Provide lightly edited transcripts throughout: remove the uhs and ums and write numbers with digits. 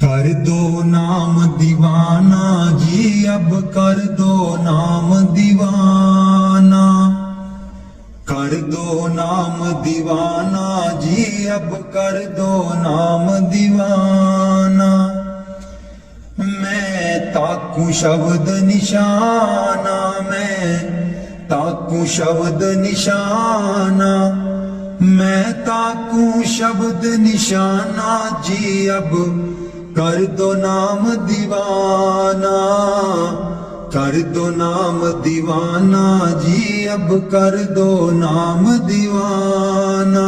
कर दो नाम दीवाना जी, अब कर दो नाम दीवाना। कर दो नाम दीवाना जी, अब कर दो नाम दीवाना। मैं ताकू शब्द निशाना, मैं ताकू शब्द निशाना। मैं ताकू शब्द निशाना जी, अब कर दो नाम दीवाना। कर दो नाम दीवाना जी, अब कर दो नाम दीवाना।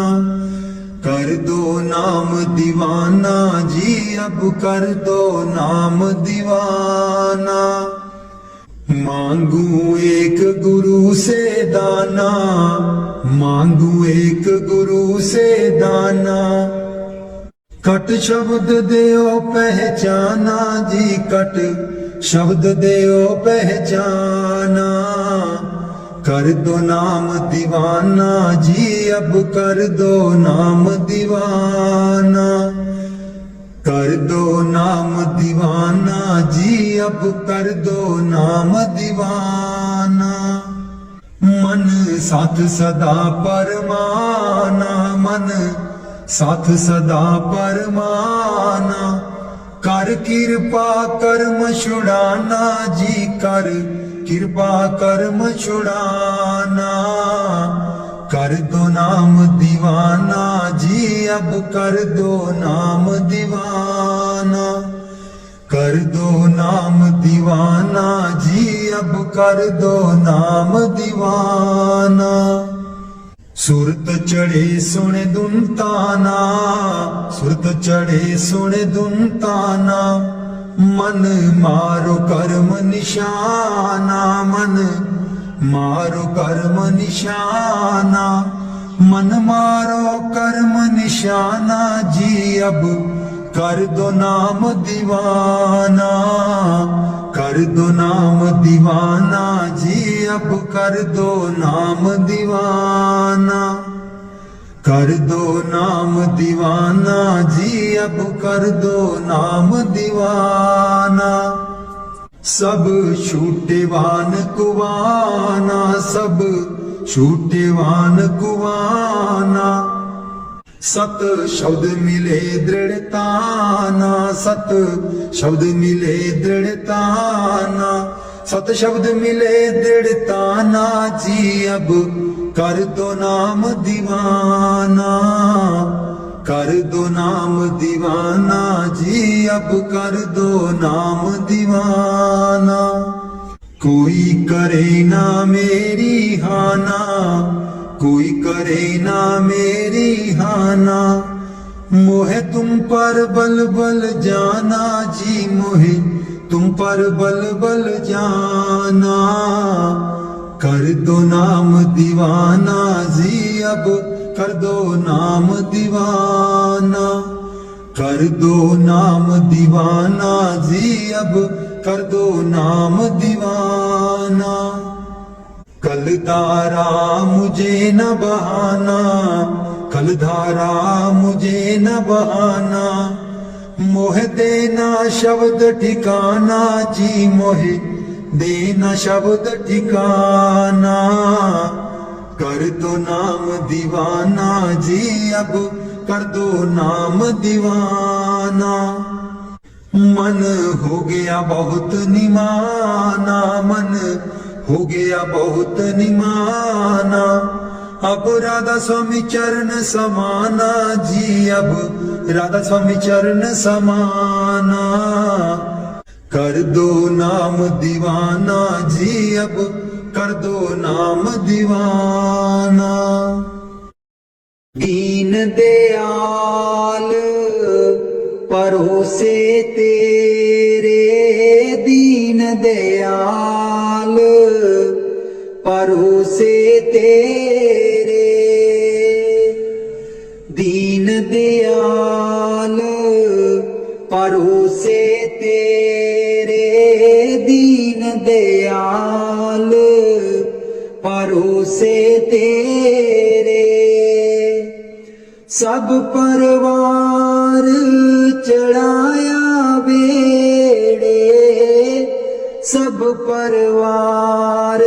कर दो नाम दीवाना जी, अब कर दो नाम दीवाना। मांगू एक गुरु से दाना, मांगू एक गुरु से दाना। कट शब्द देओ पहचाना जी, कट शब्द देओ पहचाना। कर दो नाम दीवाना जी, अब कर दो नाम दीवाना। कर दो नाम दीवाना जी, अब कर दो नाम दीवाना। मन साथ सदा परमाना, मन साथ सदा परमाना। कर कृपा कर्म छुड़ाना जी, कर कृपा कर्म छुड़ाना। कर दो नाम दीवाना जी, अब कर दो नाम दीवाना। कर दो नाम दीवाना जी, अब कर दो नाम दीवाना। सुरत चढ़े सुने दुनताना, सुरत चढ़े सुने दुनताना। मन मारो कर्म निशाना, मन मारो कर्म निशाना। मन मारो कर्म निशाना जी, अब कर दो नाम दीवाना। कर दो नाम दीवाना जी, अब कर दो नाम दीवाना। कर दो नाम दीवाना जी, अब कर दो नाम दीवाना। सब छूटेवान कुवाना, सब छूटेवान कुवाना। सत शब्द मिले दृढ़ताना, सत शब्द मिले दृढ़ताना। सत शब्द मिले दृढ़ताना जी, अब कर दो नाम दीवाना। कर दो नाम दीवाना जी, अब कर दो नाम दीवाना। कोई करे ना मेरी हाना, कोई करे ना मेरी हाना। मोहे तुम पर बल बल जाना जी, मोहे तुम पर बल बल जाना। कर दो नाम दीवाना जी, अब कर दो नाम दीवाना। कर दो नाम दीवाना जी, अब कर दो नाम दीवाना। कल धारा मुझे न बहाना, कल धारा मुझे न बहाना। मोह देना शब्द ठिकाना जी, मोहे देना शब्द ठिकाना। कर दो नाम दीवाना जी, अब कर दो नाम दीवाना। मन हो गया बहुत निमाना, मन हो गया बहुत निमाना। अब राधा स्वामी चरण समाना जी, अब राधा स्वामी चरण समाना। कर दो नाम दीवाना जी, अब कर दो नाम दीवाना। दीन दयाल परोसे तेरे, दीन दयाल परोसे तेरे। दीन दयाल परोसे तेरे, दीन दयाल परोसे तेरे। सब परवार चढ़ाया सब परवार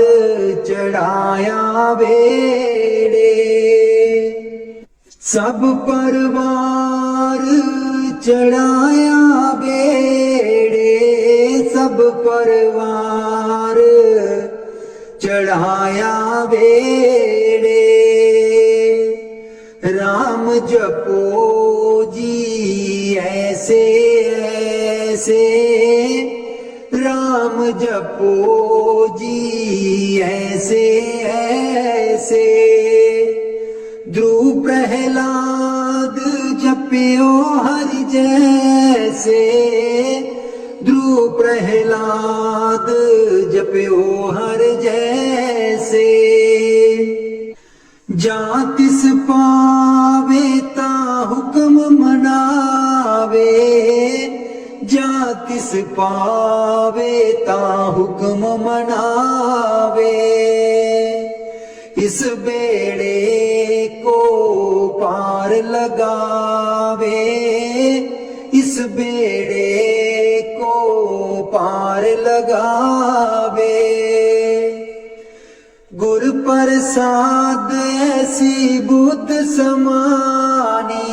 चढ़ाया बेड़े, सब परवार चढ़ाया बेड़े, सब परवार चढ़ाया बेड़े। राम जपो जी ऐसे ऐसे, राम जपो जी ऐसे ऐसे। ध्रुव प्रहलाद जपियो हरि जैसे, ध्रुव प्रहलाद जपियो हर जैसे। जा तिस पावे ता हुक्म मनावे, जा तिस पावे ता हुक्म मनावे। इस बेड़े को पार लगावे, इस बेड़े को पार लगावे। गुर प्रसाद ऐसी बुद्ध समानी,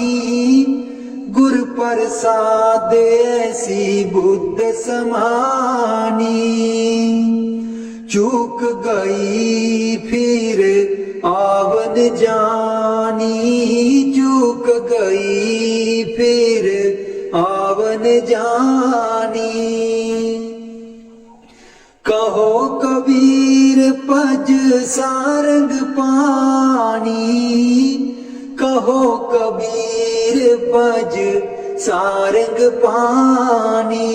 गुर प्रसाद ऐसी बुद्ध समानी। चूक गई फिर आवन जानी, चूक गई फिर आवन जानी। कहो कबीर पज सारंग पानी, कहो कबीर पज सारंग पानी।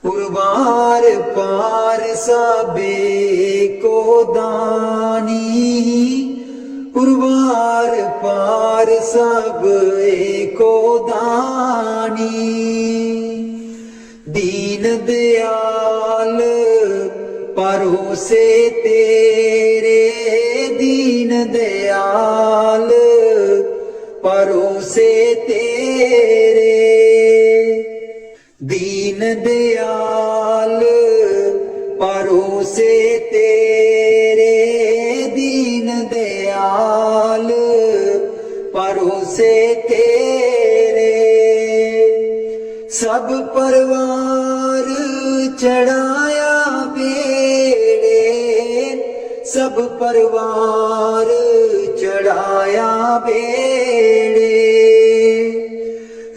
उर्वार पार सबे को दानी, उर्वार पार सब को दानी। दीन दयाल परोसे तेरे, दीन दयाल परोसे तेरे। दीन दयाल परोसे तेरे, दीन दयाल परोसे तेरे। सब परवार चढ़ाया बेड़े, सब परवार चढ़ाया बेड़े।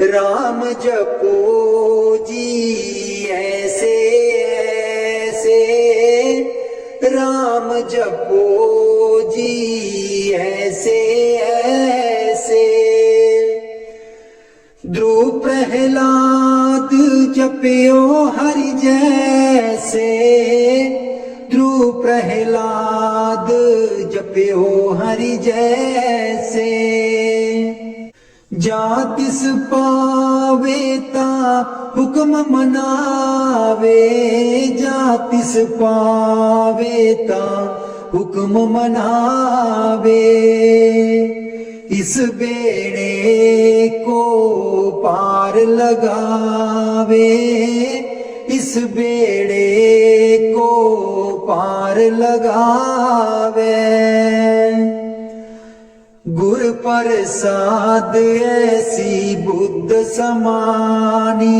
राम जपो जी ऐसे ऐसे, राम जपो जी ऐसे ऐसे। ध्रुव प्रहलाद जपियो हरि जैसे, ध्रुव प्रहलाद जपियो हरि जैसे। जा तिस पावे ता हुक्म मनावे, जा तिस पावे ता हुक्म मनावे। इस बेड़े को पार लगावे, इस बेड़े को पार लगावे। गुर प्रसाद ऐसी बुद्ध समानी,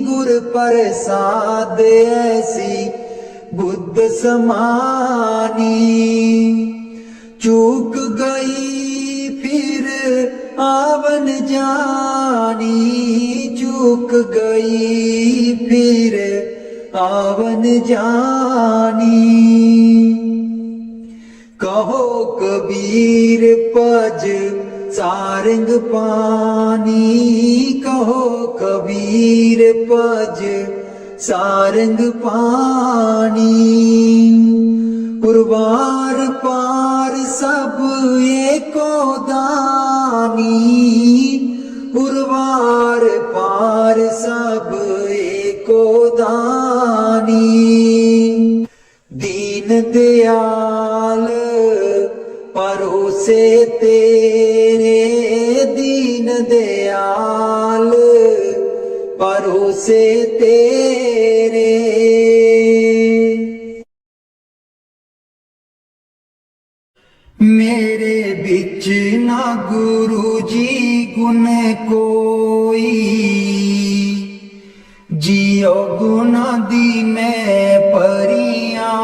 गुर प्रसाद ऐसी बुद्ध समानी। चूक गई फिर आवन जानी, चूक गई फिर आवन जानी। कहो कबीर पज सारंग पानी, कहो कबीर पज सारंग पानी। उर्वार पार सब एको दानी, उर्वार पार सब एको दानी। दीन दयाल परोसे तेरे, दीन दयाल परोसे तेरे। गुरु जी गुण कोई, जियो गुना दी मैं परियां।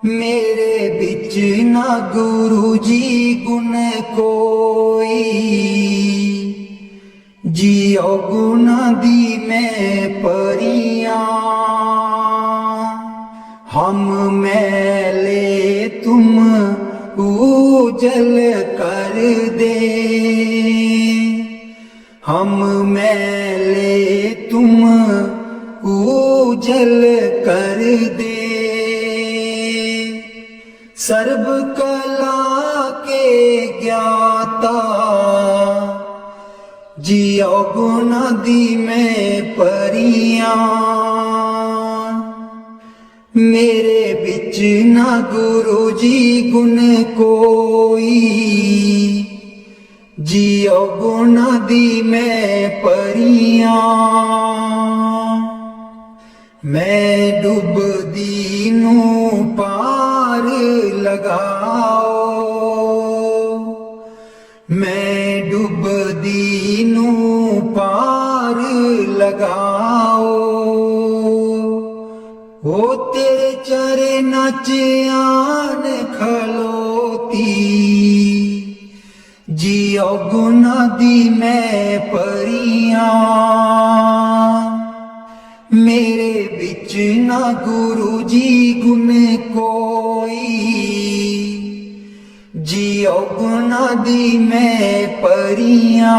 मेरे बिच ना गुरु जी गुण कोई, जियो गुना दी मैं परियां। हम मैले तुम उजल कर दे, हम मैले तुम उजल कर दे। सर्व कला के ज्ञाता, जियो गुना दी मैं परियां। मेरे बिच ना गुरु जी गुण कोई, जियो गुना दी मैं परियां। मैं डुबदी नू पार लगाओ, मैं डुबदी नू पार लगाओ। ओ तेरे चरनां च आन खलोती, जियो गुना दी मैं परियां। मेरे बिच ना गुरु जी गुण कोई, जियो गुना दी मैं परियां।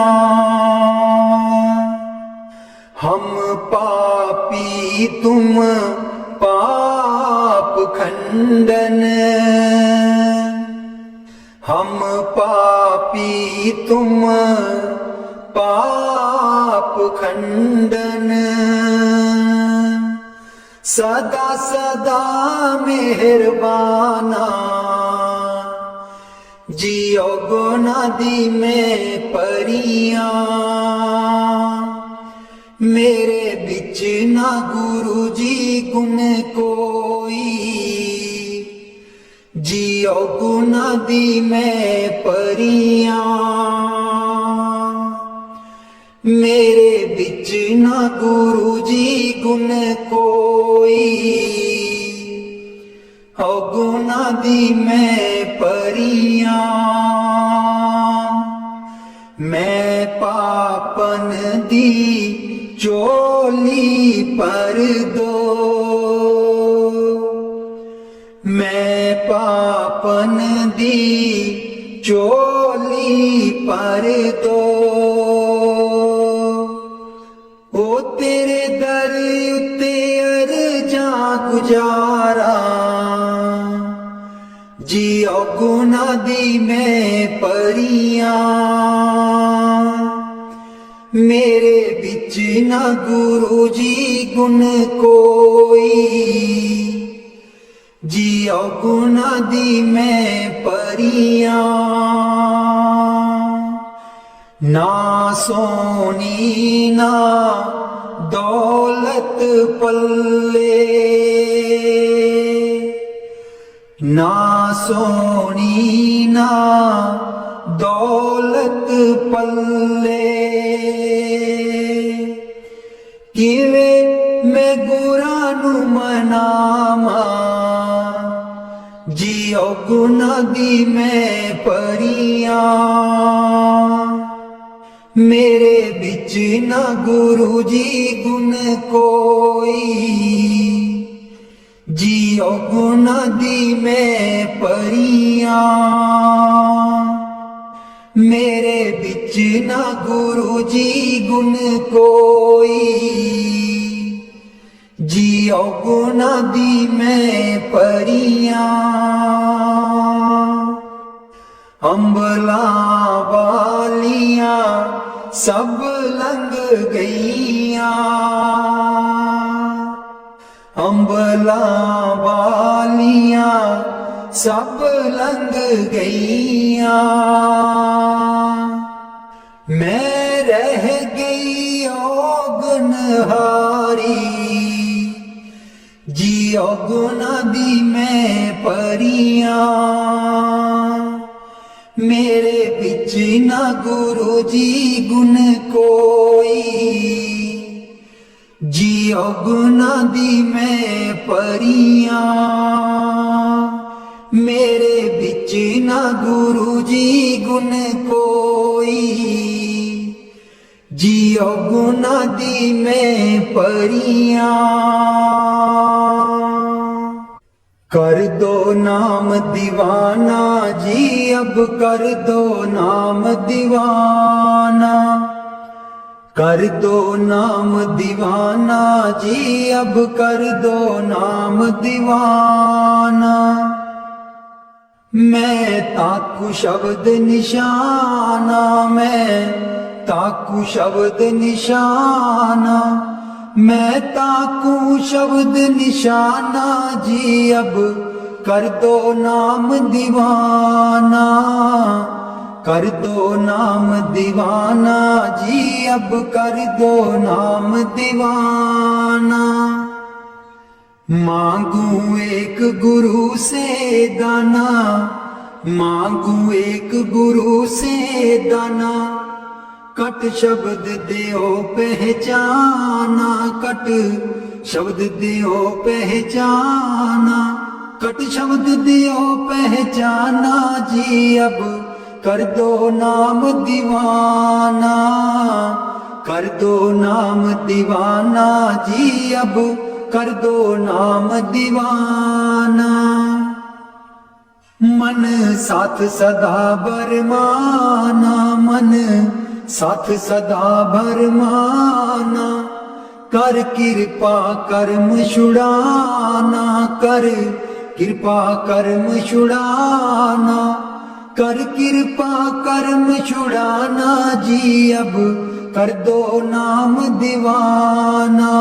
हम पापी तुम पाप खंडन, हम पापी तुम पाप खंडन। सदा सदा मेहरबाना, जियो गुना दी मैं परियां। मेरे बिच ना गुरु जी गुण कोई, जियो गुना दी मैं परियां। मेरे बिच ना गुरु जी गुण कोई, गुना दी मैं परियां। मैं पापन दी चोली पर दो, मैं पापन दी चोली पर दो। ओ तेरे दर उत्ते अर्जा गुजारा, जियो गुना दी मैं परियां। मेरे बिच ना गुरु जी गुण कोई, जियो गुना दी मैं परियां। ना सोनी ना दौलत पल्ले, ना सोनी ना दौलत पल्ले। किवे मैं गुरा नू मनावा, जियो गुना दी मैं परियां। मेरे बिच ना गुरु जी गुण कोई, जियो गुना दी मैं परियां। मेरे बिच ना गुरु जी गुण कोई, जियो गुना दी मैं परियां। अंबला वालियां सब लंघ गईयां, अंबला वालियां सब लंघ गईयां। मैं रह गई गुनहारी, जियो गुना दी मैं परियां। मेरे बिच ना गुरु जी गुण कोई, जियो गुना दी मैं परियां। मेरे बिच ना गुरु जी गुण कोई, जियो गुना दी मैं परियां। कर दो नाम दीवाना जी अब कर दो नाम दीवाना, कर दो नाम दीवाना जी अब कर दो नाम दीवाना। मैं ताकू शब्द निशाना, मैं ताकू शब्द निशाना, मैं ताकू शब्द निशाना जी अब कर दो नाम दीवाना, कर दो नाम दीवाना जी अब कर दो नाम दीवाना। मांगू एक गुरु से दाना, मांगू एक गुरु से दाना, कट शब्द देओ पहचाना, कट शब्द देओ पहचाना, कट शब्द देओ पहचाना जी अब कर दो नाम दीवाना, कर दो नाम दीवाना जी अब कर दो नाम दीवाना। मन साथ सदा बरमाना, मन साथ सदा भरमाना, कर कृपा कर्म छुड़ाना, कर कृपा कर्म छुड़ाना, कर कृपा कर्म छुड़ाना जी अब कर दो नाम दीवाना,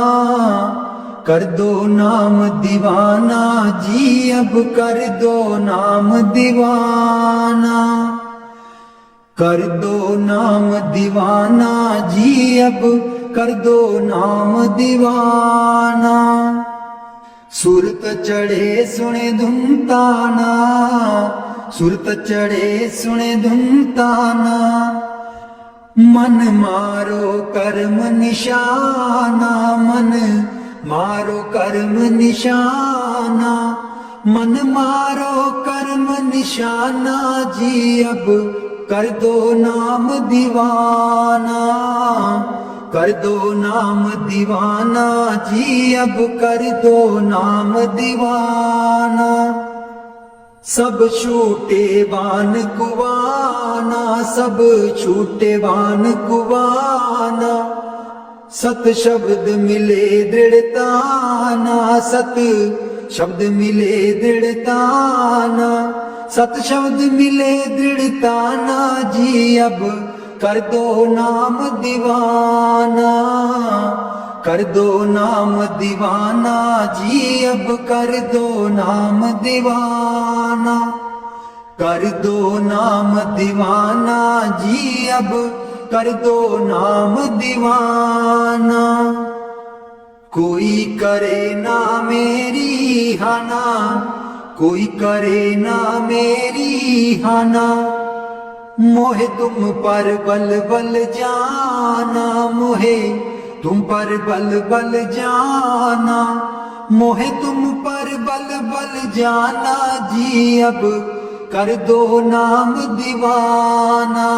कर दो नाम दीवाना जी अब कर दो नाम दीवाना, कर दो नाम दीवाना जी अब कर दो नाम दीवाना। सुरत चढ़े सुने धुन ताना, सुरत चढ़े सुने धुन ताना, मन मारो कर्म निशाना, मन मारो कर्म निशाना, मन मारो कर्म निशाना जी अब कर दो नाम दीवाना, कर दो नाम दीवाना जी अब कर दो नाम दीवाना। सब छूटे बान कुवाना, सब छूटे बान कुवाना, सत शब्द मिले दृढ़ताना, सत शब्द मिले दृढ़ताना, सत शब्द मिले दृढ़ताना जी अब कर दो नाम दीवाना, कर दो नाम दीवाना जी अब कर दो नाम दीवाना, कर दो नाम दीवाना जी अब कर दो नाम दीवाना। कोई करे ना मेरी हाना, कोई करे ना मेरी हाना, मोहे तुम पर बल बल जाना, मोहे तुम पर बल बल जाना, मोहे तुम पर बल बल जाना जी अब कर दो नाम दीवाना,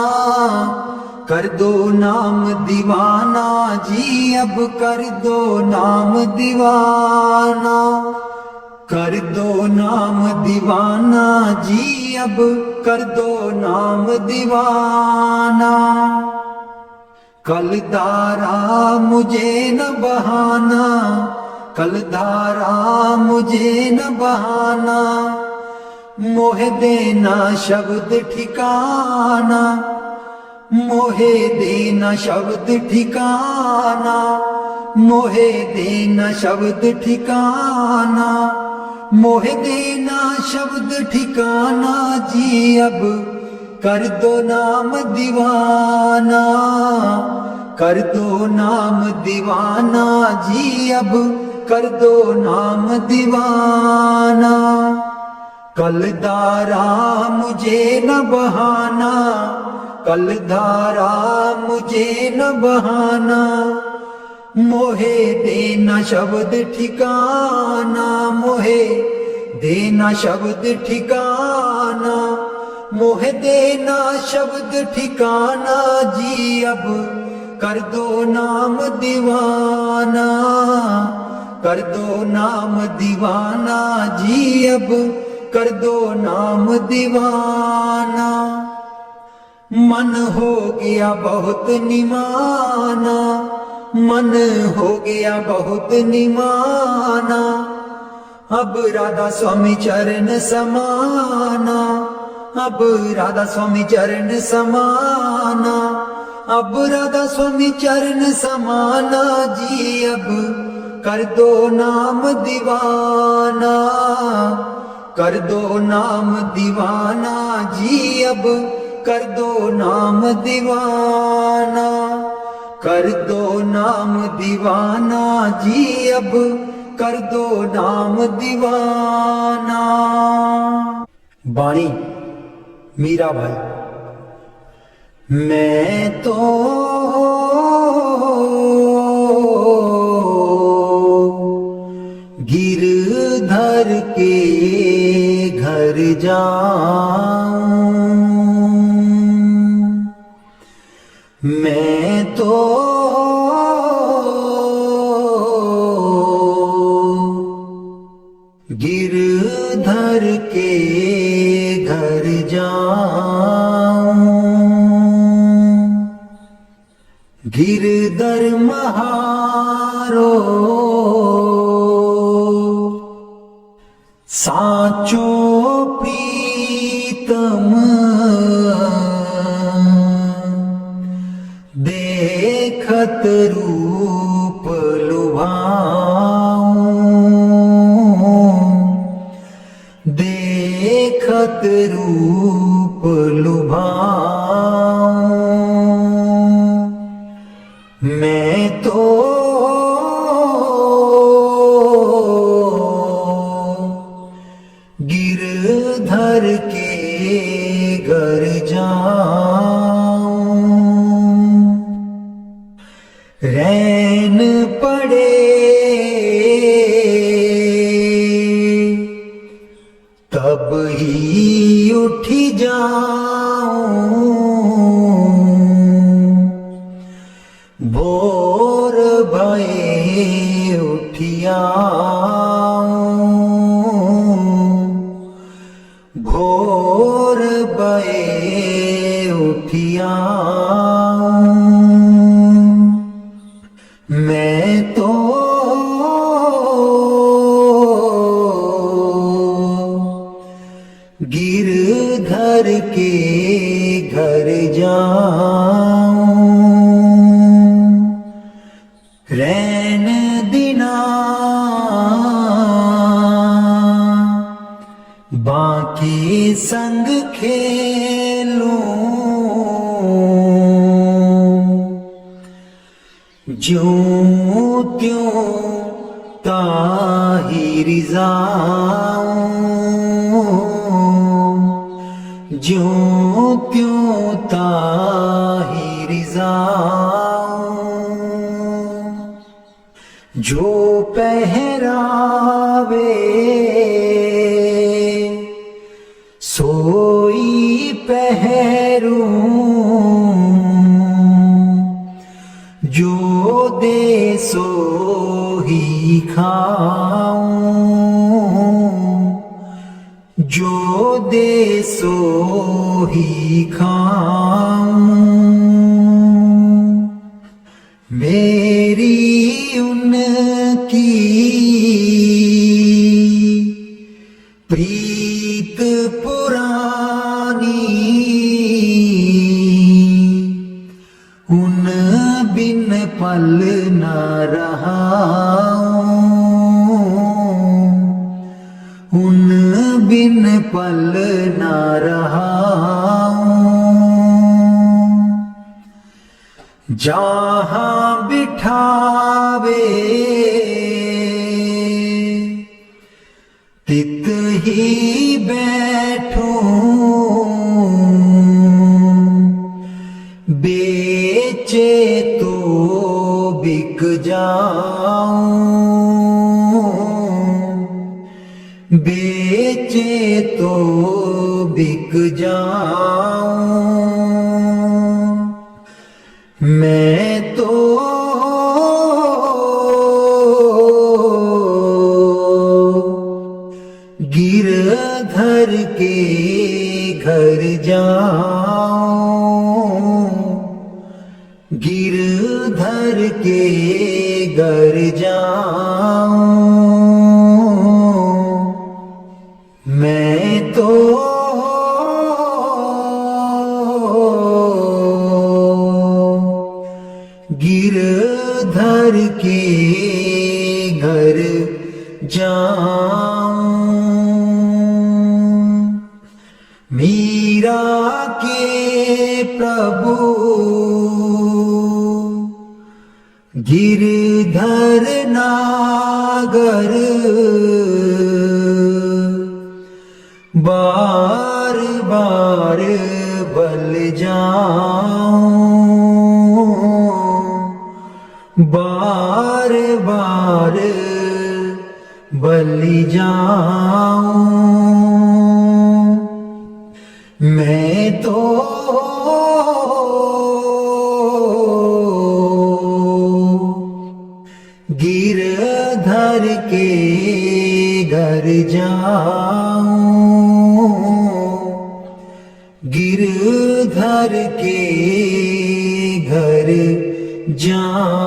कर दो नाम दीवाना जी अब कर दो नाम दीवाना, कर दो नाम दीवाना जी अब कर दो नाम दीवाना। कल धारा मुझे न बहाना, कल धारा मुझे न बहाना, मोहे देना शब्द ठिकाना, मोहे देना शब्द ठिकाना, मोहे देना शब्द ठिकाना, मोहे देना शब्द ठिकाना जी अब कर दो नाम दीवाना, कर दो नाम दीवाना जी अब कर दो नाम दीवाना। कलधारा मुझे न बहाना, कलधारा मुझे न बहाना, मोहे देना शब्द ठिकाना, मोहे देना शब्द ठिकाना, मोहे देना शब्द ठिकाना जी, अब कर दो नाम दीवाना, कर दो नाम दीवाना जी, अब कर दो नाम दीवाना। मन हो गया बहुत निमाना, मन हो गया बहुत निमाना, अब राधा स्वामी चरण समाना, अब राधा स्वामी चरण समाना, अब राधा स्वामी चरण समाना जी, अब कर दो नाम दीवाना, कर दो नाम दीवाना जी, अब कर दो नाम दीवाना, कर दो नाम दीवाना जी, अब कर दो नाम दीवाना। बाणी मीरा भाई। मैं तो गिरधर के घर जाऊं, मैं तो गिरधर के घर जाऊं, गिरधर महारो साचो प्रीतम, देखत रूप लुभाऊं, देखत रूप लुभाऊं, मैं तो गिरधर के घर जाऊं, रैन पड़े तब ही उठ जाऊं, भोर भये उठियाऊं, भोर भये उठियाऊं, मैं तो गिरधर के घर जाऊं, रैन दिना बाकी संग खेलूं, ज्यों त्यों ताहिर जाऊं, ज्यों त्यों ताहिर जाऊं, जो पहरावे सोई पहरूं, जो दे सो ही खाऊं, जो दे सो ही खाऊं, मेरी उनकी प्रीत पुरानी, उन बिन पल न रहाऊं, उन बिन पल न रहाऊं, जहां बिठावे तित ही तो बिक जाऊं, बेचे तो बिक जाऊं। मैं तो गिरधर के घर जाऊं, गिरधर के घर जाऊं। मैं तो गिरधर के घर जाऊं। मीरा के प्रभु गिरधर नागर, बार बार बल जाऊं, बार बार बल जाऊं। मैं तो गिरधर के घर जाऊं, गिरधर के घर जाऊं।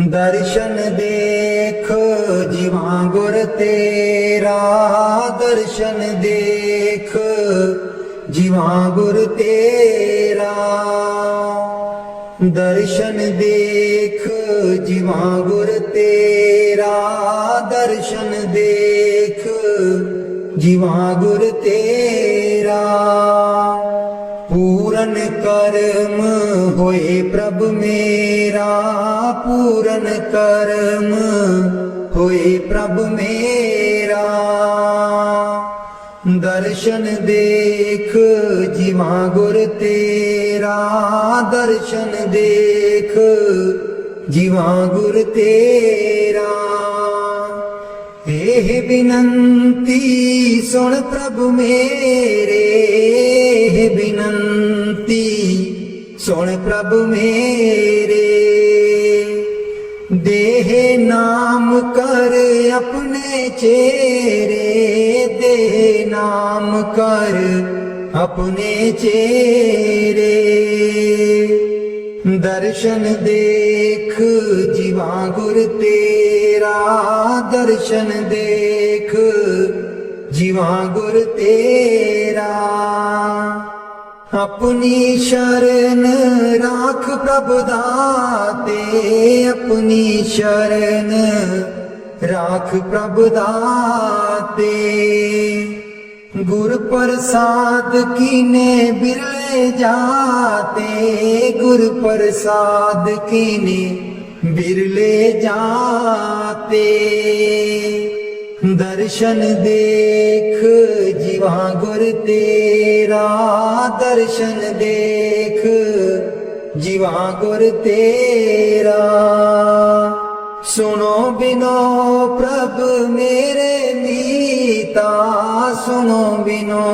दर्शन देख जीवा गुर तेरा, दर्शन देख जीवा गुर तेरा, दर्शन देख जीवा गुर तेरा, दर्शन देख जीवा गुर तेरा। पूरन कर्म होए प्रभु मेरा, पूरन कर्म होए प्रभु मेरा। दर्शन देख जीवा गुर तेरा, दर्शन देख जीवा गुर तेरा। एह बिनंती सुन प्रभु मेरे, एह बिनंती सुन प्रभु मेरे। देह नाम कर अपने चेरे, देह नाम कर अपने चेरे। दर्शन देख जीवा गुर तेरा, दर्शन देख जीवा गुर तेरा। अपनी शरण राख प्रभु दाते, अपनी शरण राख प्रभु दाते। गुर प्रसाद कीने बिरले जाते, गुर प्रसाद कीने बिरले जाते। दर्शन देख जीवा गुर तेरा, दर्शन देख जीवा गुर तेरा। सुनो बिनो प्रभु मेरे मीता, सुनो बिनो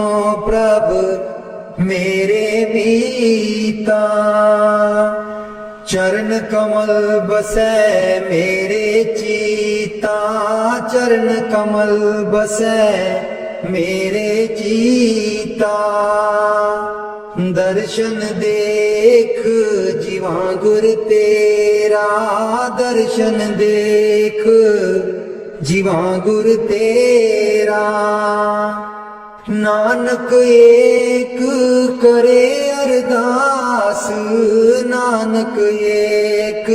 प्रभु मेरे मीता। चरण कमल बसै मेरे चीता, चरण कमल बसै मेरे चीता। दर्शन देख जीवा गुर तेरा, दर्शन देख जीवा गुर तेरा। नानक एक करे अरदास, नानक एक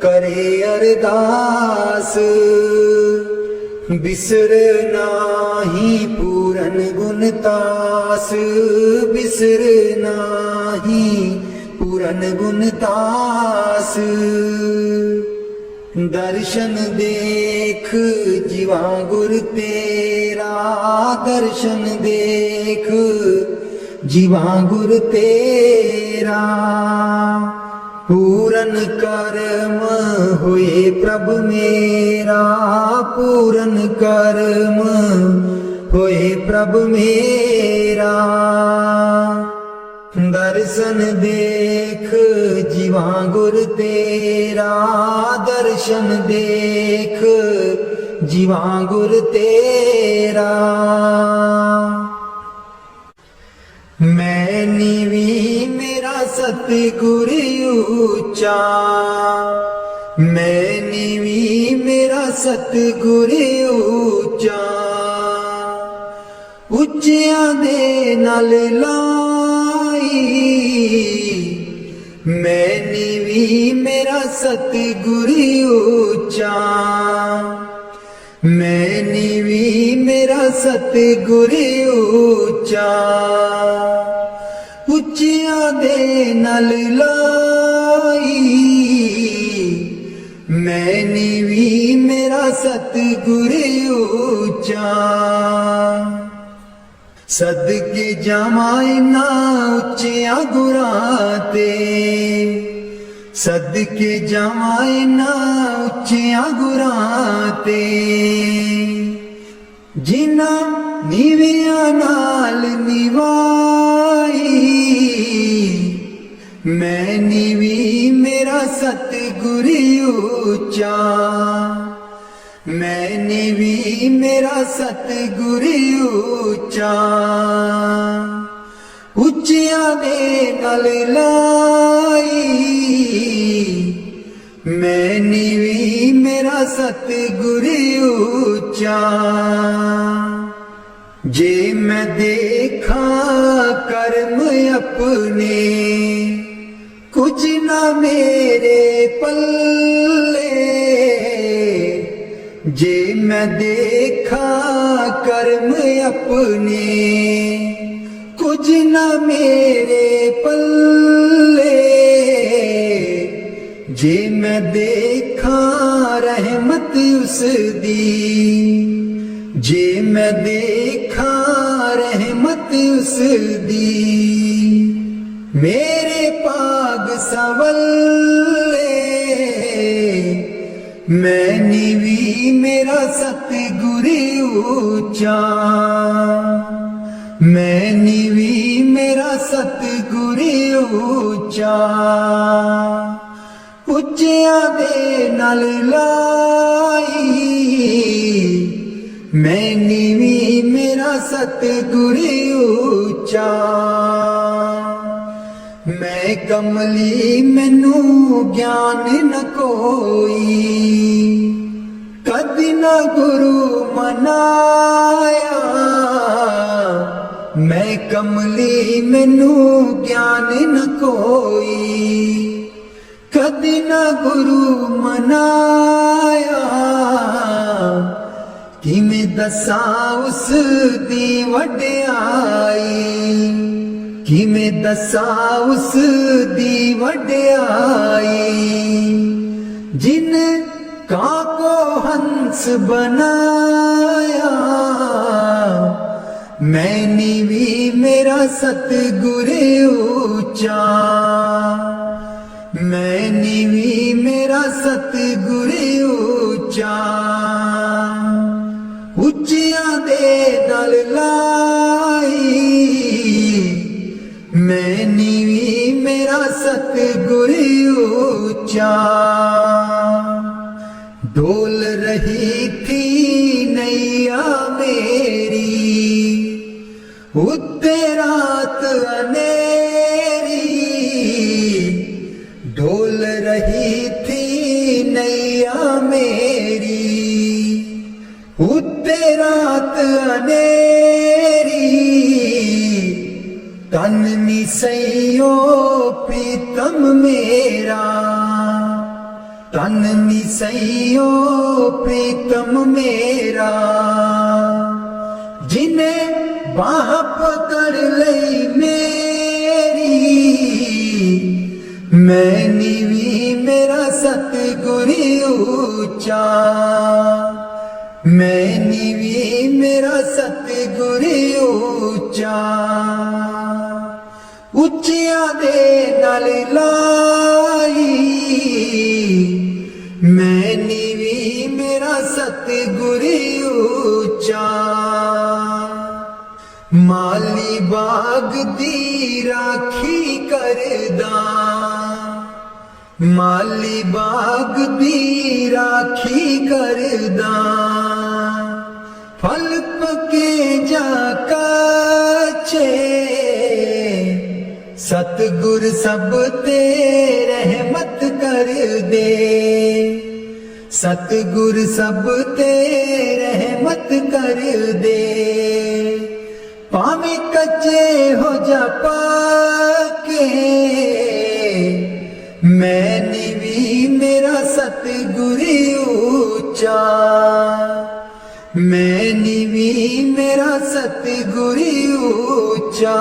करे अरदास। बिसर नाही पूरन गुण तास, बिसर नाही पूरन गुण तास। दर्शन देख जीवा गुर तेरा, दर्शन देख जीवा गुर तेरा। पूरन कर्म होए प्रभु मेरा, पूरन कर्म होए प्रभु मेरा। दर्शन देख जीवा गुर तेरा, दर्शन देख जीवा गुर तेरा। मैं नीवी मेरा सतगुर ऊंचा, मैं नीवी मेरा सतगुर ऊंचा। ਉੱਚਿਆਂ ਦੇ ਨਾਲ ਲਾਈ, ਮੈਂ ਨੀਵੀਂ ਮੇਰਾ ਸਤਿਗੁਰ ਉੱਚਾ, ਮੈਂ ਨੀਵੀਂ ਮੇਰਾ ਸਤਿਗੁਰ ਉੱਚਾ। ਉੱਚਿਆਂ ਦੇ ਨਾਲ ਲਾਈ, ਮੈਂ ਨੀਵੀਂ ਮੇਰਾ ਸਤਿਗੁਰ ਉੱਚਾ। सदके जावां इन्हां उच्चियां गुरां ते, सदके जावां इन्हां उच्चियां गुरां ते। जिन्हां नीवियां नाल निवाई, मैं नीवी मेरा सतगुर ऊंचा, मैं नीवी मेरा सतगुर ऊंचा। ਉੱਚਿਆਂ ਦੇ ਨਾਲ ਲਾਈ, ਮੈਂ ਨੀਵੀਂ ਮੇਰਾ ਸਤਿਗੁਰ ਉੱਚਾ। ਜੇ ਮੈਂ ਦੇਖਾਂ ਕਰਮ ਆਪਣੇ, ਕੁਝ ਨਾ ਮੇਰੇ ਪੱਲੇ। जे मैं देखा कर्म अपने, कुछ न मेरे पल्ले। जे मैं देखा रहमत उस दी, जे मैं देखा रहमत उस दी। मेरे पाग सवल्ले, मैं नीवी मेरा सतगुर ऊंचा, मैं नीवी मेरा सतगुर ऊंचा। ਉੱਚਿਆਂ ਦੇ ਨਾਲ ਲਾਈ, ਮੈਂ ਨੀਵੀਂ ਮੇਰਾ ਸਤਗੁਰ ਉੱਚਾ। मैं कमली मैनू ज्ञान न कोई, कदी न गुरु मनाया। मैं कमली मैनू ज्ञान न कोई, कदी न गुरु मनाया। किवें दसां उस दी वड्याई, किवें दसां उस दी वड्याई। जिन कां को हंस बनाया, मैं नीवी मेरा सतगुर ऊंचा, मैं नीवी मेरा सतगुर ऊंचा। ਉੱਚਿਆਂ ਦੇ ਨਾਲ ਲਾਈ, मैं नीवी मेरा सतगुर ऊंचा। डोल रही थी नैया मेरी, उत्ते रात अनेरी। डोल रही थी नैया मेरी, उत्ते रात अनेरी। तन निसैयो प्रीतम मेरा, तन निसैयो प्रीतम मेरा। जिन्हें बाह पकड़ लई मेरी, मैं नीवी मेरा सतगुर ਉੱਚਾ ਮੈਂ ਨੀਵੀਂ ਮੇਰਾ ਸਤਿਗੁਰ ਉੱਚਾ ਉੱਚਿਆਂ ਦੇ ਨਾਲ ਲਾਈ ਮੈਂ ਨੀਵੀਂ ਮੇਰਾ ਸਤਿਗੁਰ ਉੱਚਾ ਮਾਲੀ ਬਾਗ ਦੀ ਰਾਖੀ ਕਰਦਾ ਮਾਲੀ ਬਾਗ ਦੀ ਰਾਖੀ ਕਰਦਾ ਫਲ ਪਕੇ ਜਾਂ ਕਾਚੇ ਸਤਿਗੁਰ ਸਭ ਤੇ ਰਹਿਮਤ ਕਰ ਦੇ ਸਤਿਗੁਰ ਸਭ ਤੇ ਰਹਿਮਤ ਕਰ ਦੇ ਭਾਵੇਂ ਕੱਚੇ ਹੋ ਜਾ ਪਾਕੇ ਮੈਂ ਨੀਵੀਂ ਮੇਰਾ ਸਤਿਗੁਰ ਉੱਚਾ ਮੈਂ ਨੀਵੀਂ ਮੇਰਾ ਸਤਿਗੁਰ ਉੱਚਾ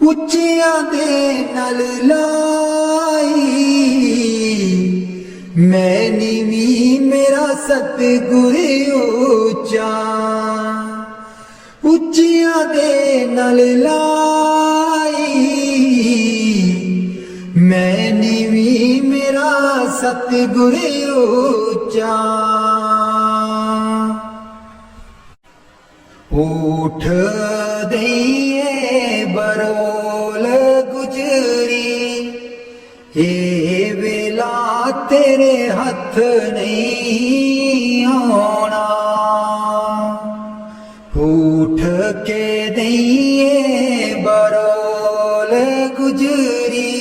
ਉੱਚਿਆਂ ਦੇ ਨਾਲ ਲਾਈ ਮੈਂ ਨੀਵੀਂ ਮੇਰਾ ਸਤਿਗੁਰ ਉੱਚਾ ਉੱਚਿਆਂ ਦੇ ਨਾਲ ਲਾਈ ਮੈਂ ਨੀਵੀਂ ਮੇਰਾ ਸਤਿਗੁਰ ਉੱਚਾ ਊਠ ਦਈਏ ਬਰੋਲ ਗੁਜਰੀ ਇਹ ਵੇਲਾ ਤੇਰੇ ਹੱਥ ਨਹੀਂ ਆਉਣਾ ਊਠ ਕੇ ਦਈਏ ਬਰੋਲ ਗੁਜਰੀ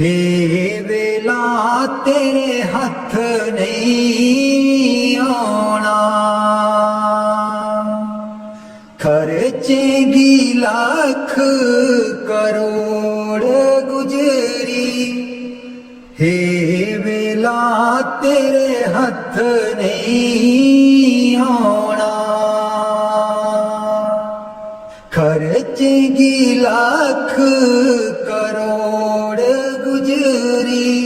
ਇਹ ਵੇਲਾ ਤੇਰੇ ਹੱਥ ਨਹੀਂ ਆਉਣਾ ਖਰਚੇਗੀ ਲੱਖ ਕਰੋੜ ਗੁਜਰੀ ਇਹ ਵੇਲਾ ਤੇਰੇ ਹੱਥ ਨਹੀਂ ਆਉਣਾ ਖਰਚੇਗੀ ਲੱਖ ਕਰੋੜ ਗੁਜਰੀ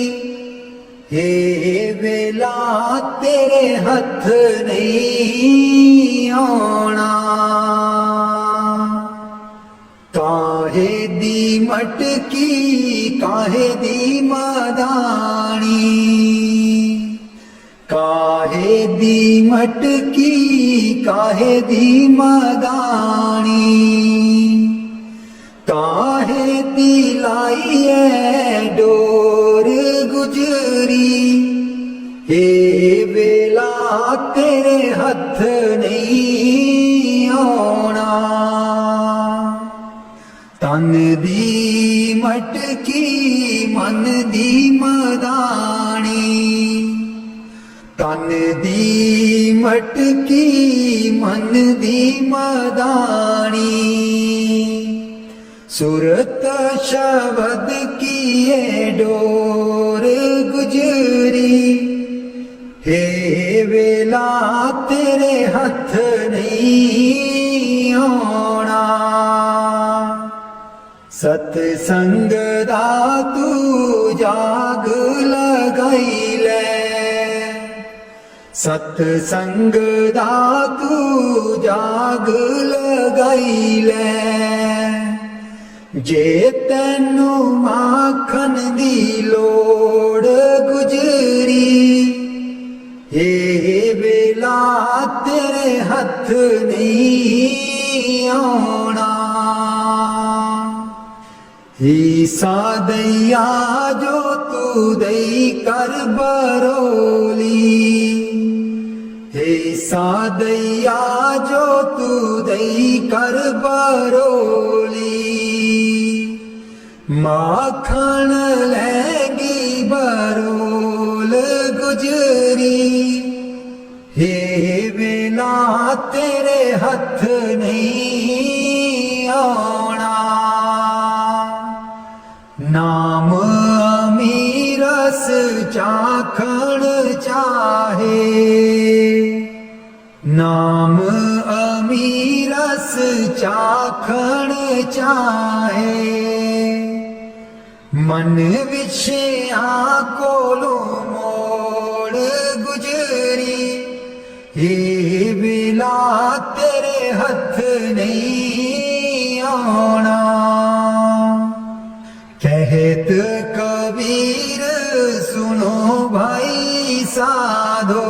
ਇਹ ਵੇਲਾ ਤੇਰੇ ਹੱਥ ਨਹੀਂ ਆਉਣਾ ਕਾਹੇ ਦੀ ਮਟਕੀ ਕਾਹੇ ਦੀ ਮਦਾਣੀ ਕਾਹੇ ਦੀ ਮਟਕੀ ਕਾਹੇ ਦੀ ਮਦਾਣੀ ਕਾਹੇ ਦੀ ਲਾਈਏ ਡੋਰ ਗੁਜਰੀ ਇਹ ਵੇਲਾ ਤੇਰੇ ਹੱਥ ਨਹੀਂ ਆਉਣਾ ਤਨ ਦੀ ਮਟਕੀ ਮਨ ਦੀ ਮਦਾਣੀ ਤਨ ਦੀ ਮਟਕੀ ਮਨ ਦੀ ਮਦਾਣੀ ਸੁਰਤ ਸ਼ਬਦ ਕੀਏ ਡੋਰ ਗੁਜਰੀ ਇਹ ਵੇਲਾ ਤੇਰੇ ਹੱਥ ਨਹੀਂ ਆਉਣਾ ਸਤ ਸੰਗ ਦਾ ਤੂੰ ਜਾਗ ਲਗਾਈ ਲੈ ਸਤ ਸੰਗ ਦਾ ਤੂੰ ਜਾਗ ਲਗਾਈ ਲੈ ਜੇ ਤੈਨੂੰ ਮਾਖਣ ਦੀ ਲੋੜ ਗੁਜਰੀ ਇਹ ਵੇਲਾ ਤੇਰੇ ਹੱਥ ਨਹੀਂ ਆਉਣਾ ਈਸਾ ਦਇਆ ਜੋ ਤੂੰ ਦਈ ਕਰ ਬਰੋਲੀ ਈਸਾ ਦਇਆ ਜੋ ਤੂੰ ਦਈ ਕਰ ਬਰੋਲੀ ਮਾਖਣ ਲੈਗੀ ਬਰੋਲ ਗੁਜਰੀ ਇਹ ਵੇਲਾ ਤੇਰੇ ਹੱਥ ਨਹੀਂ ਆਉਣਾ ਨਾਮ ਅਮੀਰਸ ਚਾਖਣ ਚਾਹੇ ਨਾਮ ਅਮੀਰਸ ਚਾਖਣ ਚਾਹੇ ਮਨ ਵਿਛਿਆ ਕੋਲੋਂ ਮੋਹ ਇਹ ਵੇਲਾ ਤੇਰੇ ਹੱਥ ਨਹੀਂ ਆਉਣਾ। कहत कबीर सुनो भाई साधो,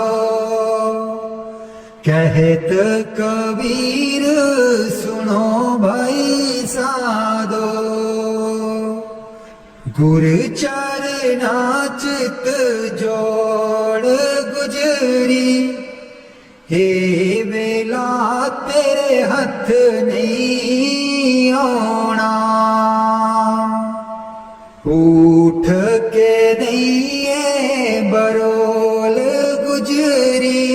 कहत कबीर सुनो भाई साधो। गुर चरना चित जोड़ गुजरी, हे वेला तेरे हथ नहीं आउणा। उठ के नैये बरोल गुजरी,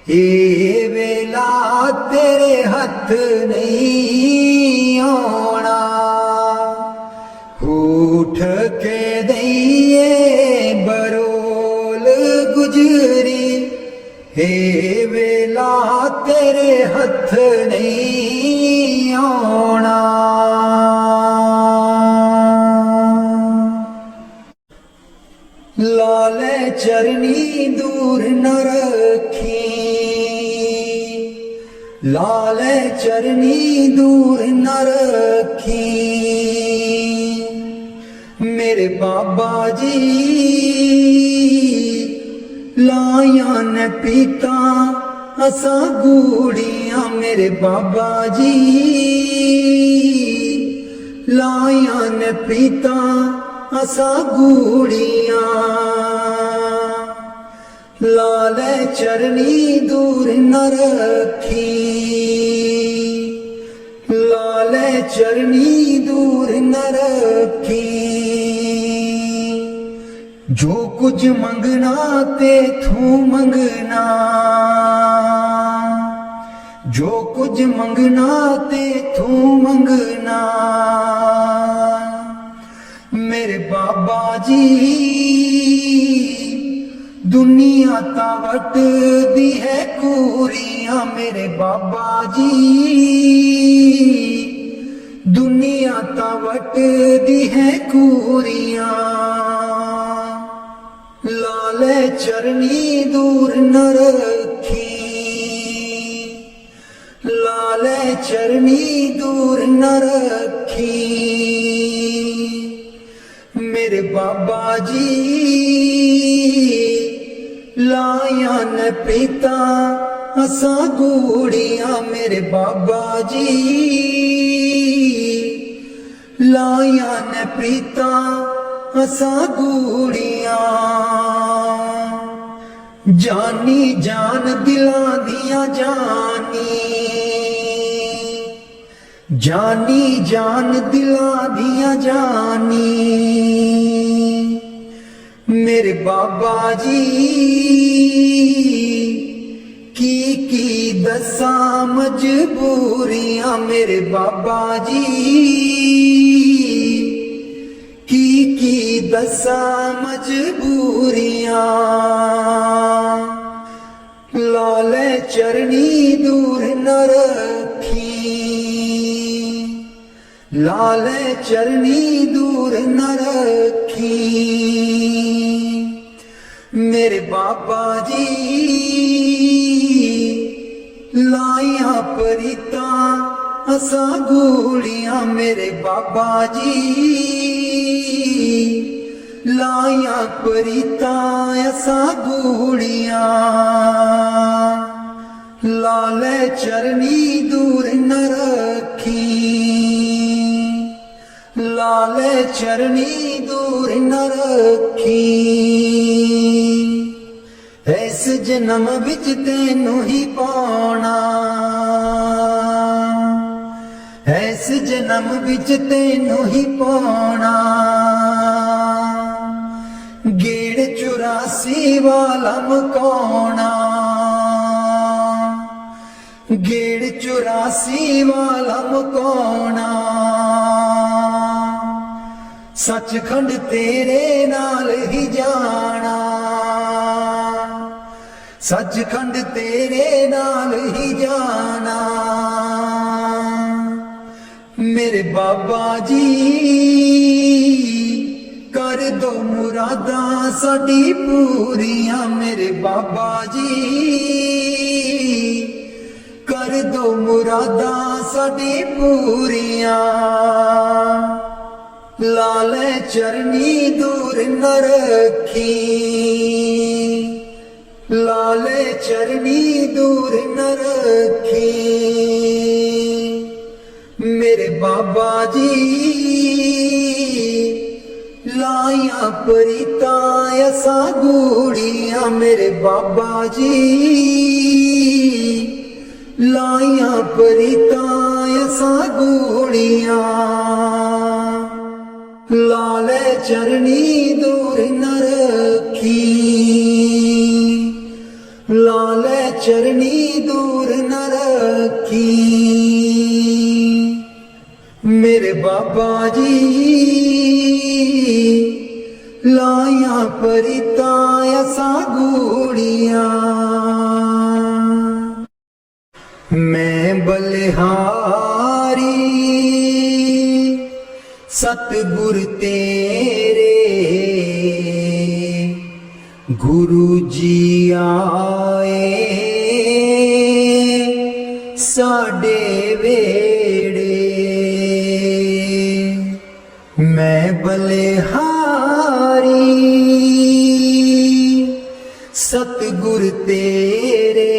ये वेला तेरे हथ नहीं आउणा। उठ के नैये बरोल गुजरी, ये वेला तेरे हथ नहीं आउणा। लाले चरनी दूर न रखी, लाले चरनी दूर न रखी। मेरे बाबा जी लाया न पीता असा गूड़ियां, मेरे बाबा जी लाया न पीता असा गूड़ियां। लाले चरनी दूर न रखी, लाले चरनी दूर न रखी। जो कुछ मंगना ते थू मंगना, जो कुछ मंगना ते थू मंगना। मेरे बाबा जी दुनिया ता वट दी है कूरियां, मेरे बाबा जी दुनिया ता वट दी है कूरियां। लाले चरनी दूर न रखी, लाले चरनी दूर न रखी। मेरे बाबा जी लाया न पीता असा गूड़ियां, मेरे बाबा जी लाया न पीता असा गूड़ियां। जानी जान दिला दिया जानी, जानी जान दिला दिया जानी। मेरे बाबा जी की दसा मजबूरियां, मेरे बाबा जी की दसा मजबूरियां। लाले चरनी दूर न रखी, लाले चरनी दूर न रखी। मेरे बाबा जी लाया परिता असा गूड़ियां, मेरे बाबा जी लाया परिता असा गूड़ियां। लाले चरनी दूर न रखी, लाले चरनी दूर न रखी। इस जन्म विच तेनू ही पाना, इस जन्म विच तेनू ही पाना। गेड़ 84 वाला मकाना, गेड़ 84 वाला मकाना। सचखंड तेरे नाल ही जाना, सचखंड तेरे नाल ही जाना। मेरे बाबा जी कर दो मुरादां साडी पूरियां मेरे बाबा जी, कर दो मुरादां साडी पूरियां। लाले चरनी दूर न रखी, लाले चरनी दूर न रखी मेरे बाबा जी। लाया परीता असा गूड़ियां मेरे बाबा जी, लाया परीता असा गूड़ियां। लाले चरनी दूर न रखी, लाले चरनी दूर न रखी मेरे बाबा जी। लाया परीता असा गूड़ियां। मैं बलिहारी सतगुर तेरे, गुरु जी आए साडे वेड़े। मैं बलिहारी सतगुर तेरे,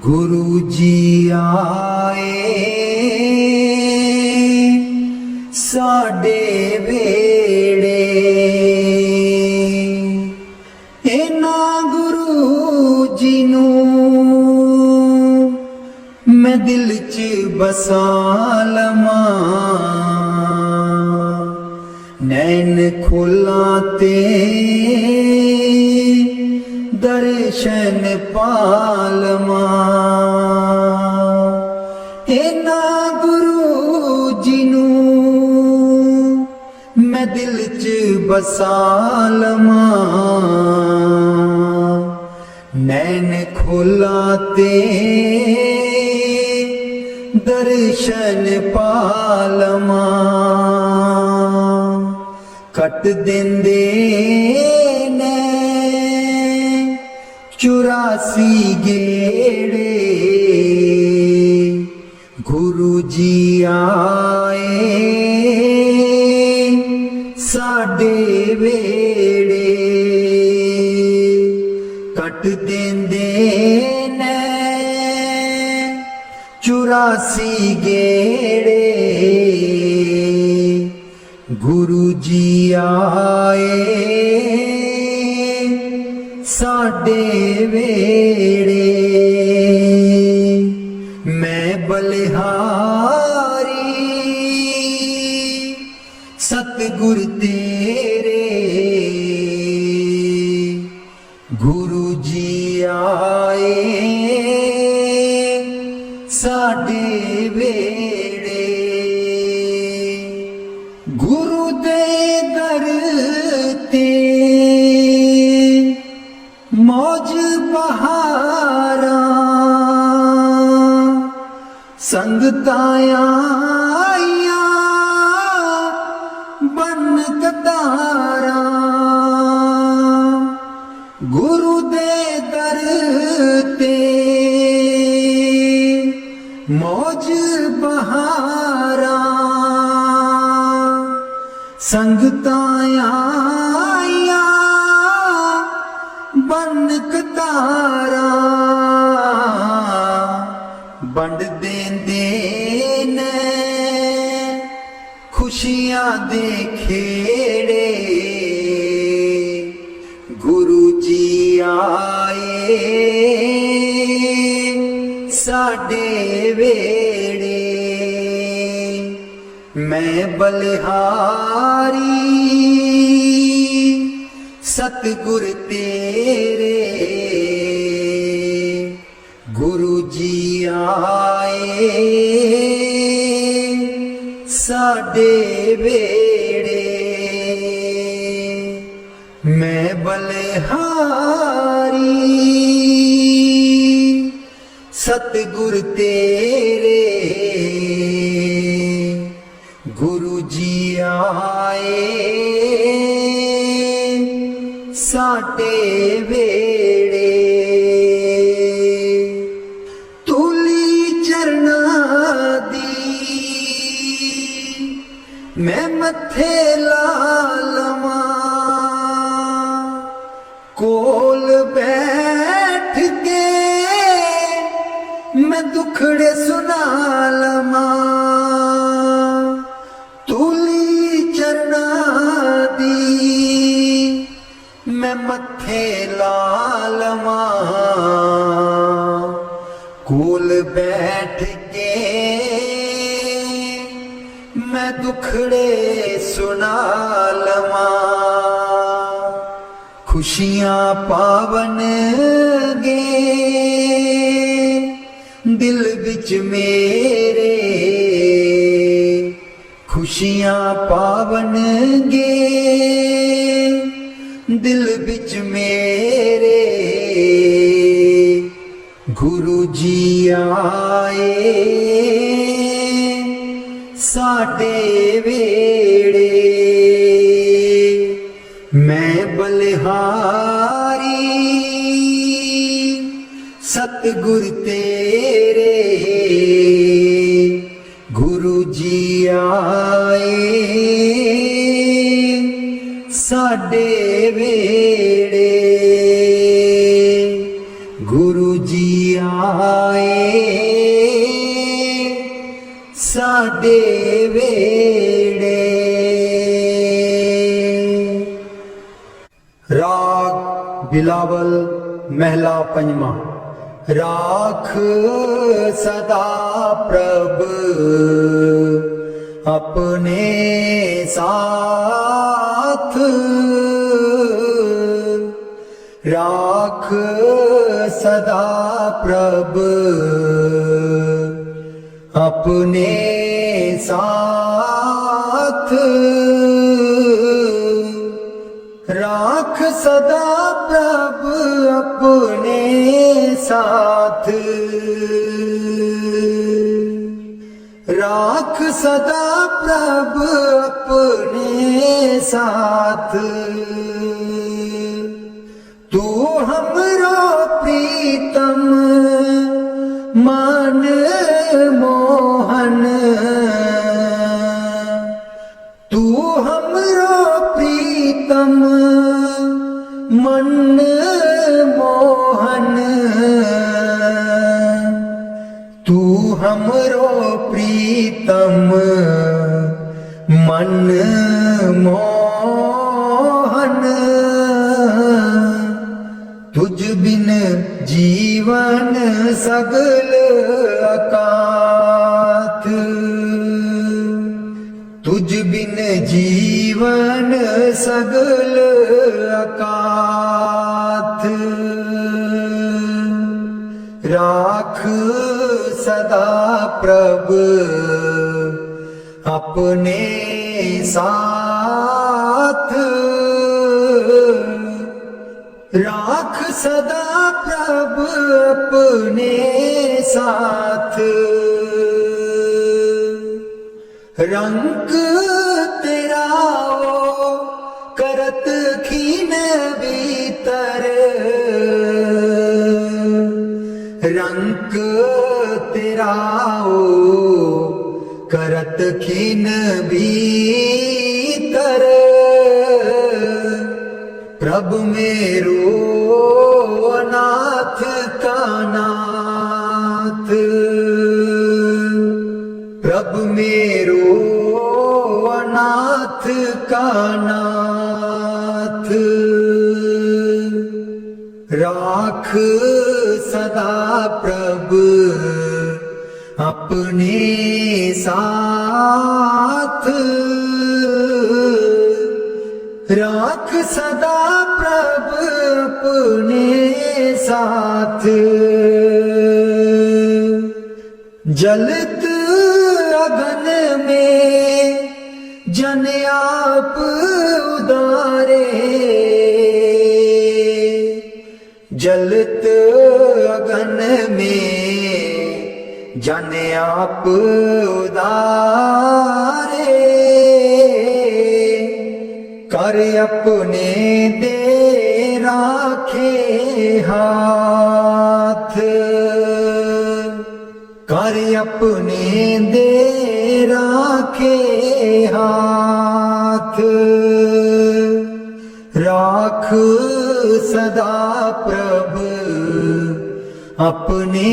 गुरु जी आए साडे वेड़े। इना गुरु जी नूं मैं दिल च बसा लवां, नैन खोला ते दर्शन पालवां। इना गुरु जी नूं मैं दिल च बसा लवां, नैन खोला ते दर्शन पालवां। कट देंदे ने 84 गेड़े, गुरु जी आए साडे वेड़े। कट देंदे ने 84 गेड़े, गुरु जी आए साडे वेड़े। मैं बलिहारी सतगुर तेरे, गुरु जी आए साडे वेड़े। गुरु दे दर ते मौज बहारा, संगतां आईयां बन कतारा। गुरु दे दर ते मौज बहारा, संगतां आईयां बन कतारा। बंड देंदे ने खुशियां दे खेड़े, गुरु जी आए साडे वेड़े। मैं बलिहारी सतगुर तेरे, गुरु जी आए साडे वेड़े। मैं बलिहारी सतगुर तेरे, गुरु जी मैं मथे ला लवां कोल बैठ के, मैं दुखड़े सुना लवां तूली चरना दी, मैं मथे ला लवां कोल बैठ के, मैं दुखड़े सुना लवां। खुशियां पावन गे दिल विच मेरे, खुशियां पावन गे दिल विच मेरे, गुरु जी आए साडे वेड़े, मैं बलिहारी सतगुर तेरे, गुरु जी आए साडे वेड़े, गुरु जी आए साडे वेड़े। राग बिलावल महला पंजवा। राख सदा प्रभ अपने साथ, राख सदा प्रभ अपने साथ, राख सदा प्रभ अपने साथ, राख सदा प्रभ अपने साथ, तू हमरो प्रीतम मन मोहन, तू हमरो प्रीतम मन मोहन, तू हमरो प्रीतम मन मोहन, तुझ बिन जीवन सगल अकाथ, तुझ बिन जीवन सगल अकाथ, राख सदा प्रभ अपने साथ, राख सदा प्रभ अपने साथ, रंग तेरा ओ करत खीन भीतर, रंग तेरा ओ करत खीन भीतर, प्रभु मेरो अनाथ का नाथ, प्रभु मेरो अनाथ का नाथ, राख सदा प्रभु अपने साथ, राख सदा प्रभ अपने साथ, जलत अगन में जन आप उदारे, जलत अगन में जन आप उदारे, कर अपने दे राखे हाथ, कर अपने दे राखे हाथ, राख सदा प्रभ अपने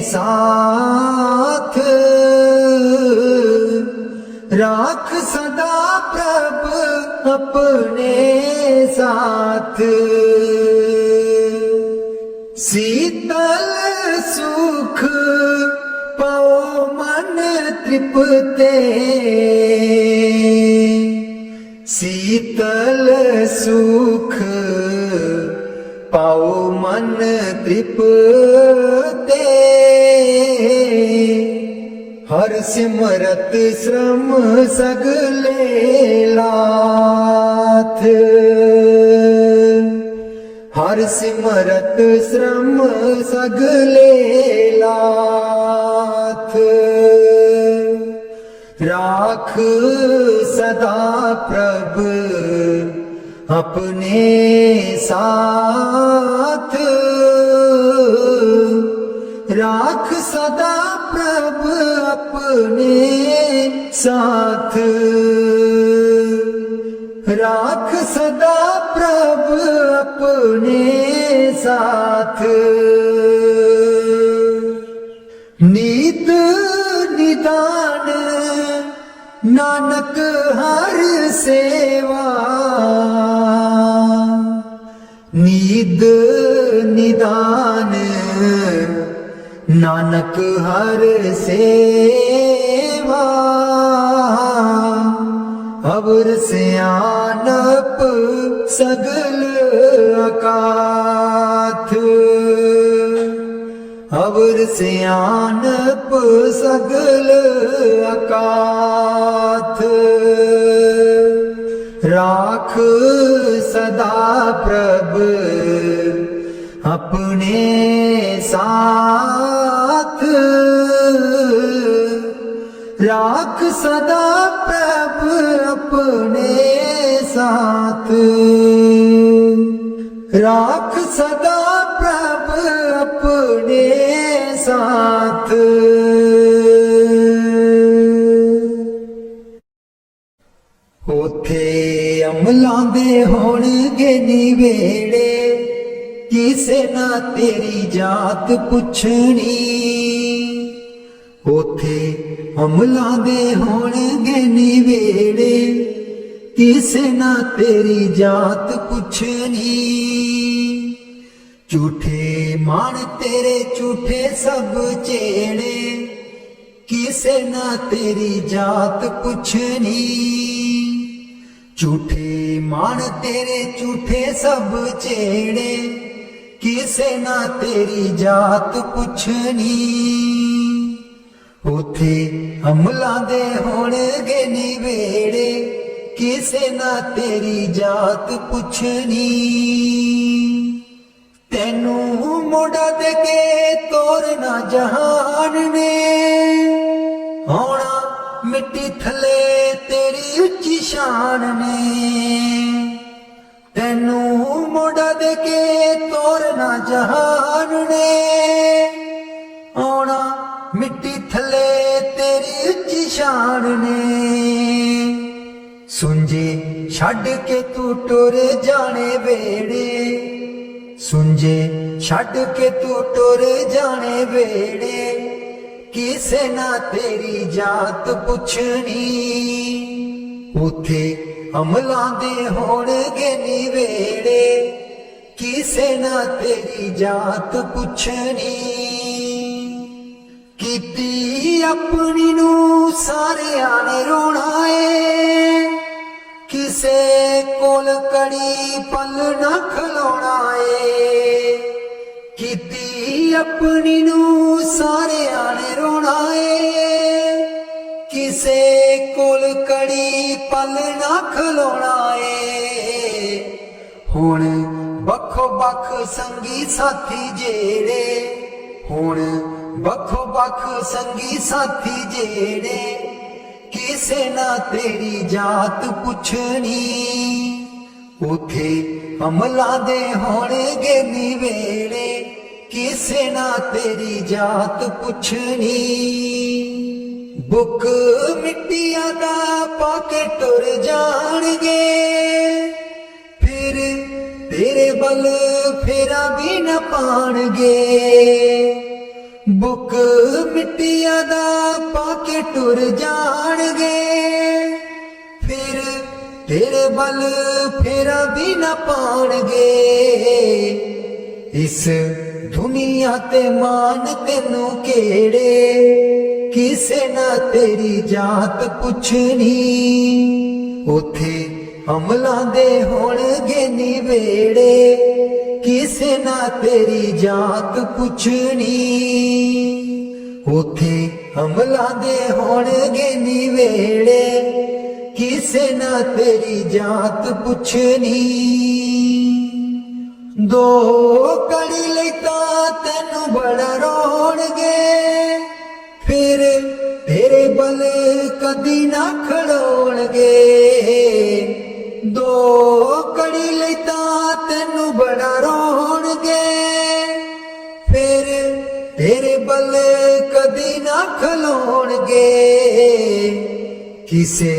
साथ, राख सदा प्रभ अपने साथ। शीतल सुख पाओ मन तृप्ते, शीतल सुख पाओ मन तृप्ते, हर सिमरत श्रम सगले लाथ, हर सिमरत श्रम सगले लाथ। राख सदा प्रभ अपने साथ, राख सदा प्रभ अपने साथ, राख सदा प्रभ अपने साथ। नीत निदान नानक हर सेवा, नीद निदान नानक हर सेवा, अवर सियानप सगल अकाथ, अवर सियानप सगल अकाथ। राख सदा प्रभ अपने साथ, राख सदा प्रभ अपने साथ, राख सदा प्रभ अपने साथ। उथे अमलां दे होणगे निवेड़े, किसे ना तेरी जात पुछनी, उथे अमलां दे होणगे निवेड़े, किसे ना तेरी जात पुछनी। झूठे मान तेरे झूठे सब चेड़े, किसे ना तेरी जात पुछनी। झूठे मान तेरे झूठे सब चेड़े, किसे ना तेरी जात पुछनी। उथे अमलां दे होणगे निवेड़े, किसे ना तेरी जात पुछनी। तेनू मोड़ा दे के तोरना जहान ने, होना मिट्टी थले तेरी उच्ची शान ने। तेनू मोड़ा दे के तोरना जहान ने, होना मिट्टी थले तेरी उच्ची शान ने। सुंजे छड़ के तू टुर जाने वेड़े, सुंजे छड़ के तू टुर जाने वेड़े, किसे ना तेरी जात पुछनी। उथे अमलां दे होणगे निवेड़े, किसे ना तेरी जात पुछनी। कीती अपनी नू सारियां ने रोना है, किसे कोल कड़ी पल ना खलोना है। कीती अपनी नू सारियां ने रोना है, किसे कोल कड़ी पल ना खलोना है। हुण बखो बख संगी साथी जेड़े, हुण बखो बख संगी साथी जेड़े, किसे ना तेरी जात पुछनी। उथे अमलां दे होणगे निवेड़े, ਕਿਸੇ ਨਾ ਤੇਰੀ ਜਾਤ ਪੁੱਛਣੀ। ਬੁੱਕ ਮਿੱਟੀਆਂ ਦਾ ਪਾ ਕੇ ਟੁਰ ਜਾਣਗੇ, ਫਿਰ ਤੇਰੇ ਵੱਲ ਫੇਰਾ ਵੀ ਨਾ ਪਾਣਗੇ। ਬੁੱਕ ਮਿੱਟੀਆਂ ਦਾ ਪਾ ਕੇ ਟੁਰ ਜਾਣਗੇ, ਫਿਰ ਤੇਰੇ ਵੱਲ ਫੇਰਾ ਵੀ ਨਾ ਪਾਣਗੇ। ਇਸ ਦੁਨੀਆ ਤੇ ਮਾਨ ਤੈਨੂੰ ਕਿਹੜੇ, ਕਿਸੇ ਨਾ ਤੇਰੀ ਜਾਤ ਪੁੱਛਣੀ। ਉਥੇ ਅਮਲਾਂ ਦੇ ਹੋਣਗੇ ਨਿਵੇੜੇ, ਕਿਸੇ ਨਾ ਤੇਰੀ ਜਾਤ ਪੁੱਛਣੀ। ਉਥੇ ਅਮਲਾਂ ਦੇ ਹੋਣਗੇ ਨਿਵੇੜੇ, ਕਿਸੇ ਨਾ ਤੇਰੀ ਜਾਤ ਪੁੱਛਣੀ। ਦੋ ਕੜੀ ਲਈ ਤਾਂ ਤੈਨੂੰ ਬੜਾ ਰੋਣਗੇ, ਫਿਰ ਤੇਰੇ ਵੱਲ ਕਦੀ ਨਾ ਖੜੋਣਗੇ। ਦੋ ਕੜੀ ਲਈ ਤਾਂ ਤੈਨੂੰ ਬੜਾ ਰੋਣਗੇ, ਫਿਰ ਤੇਰੇ ਵੱਲ ਕਦੀ ਨਾ ਖਲੋਣਗੇ। ਕਿਸੇ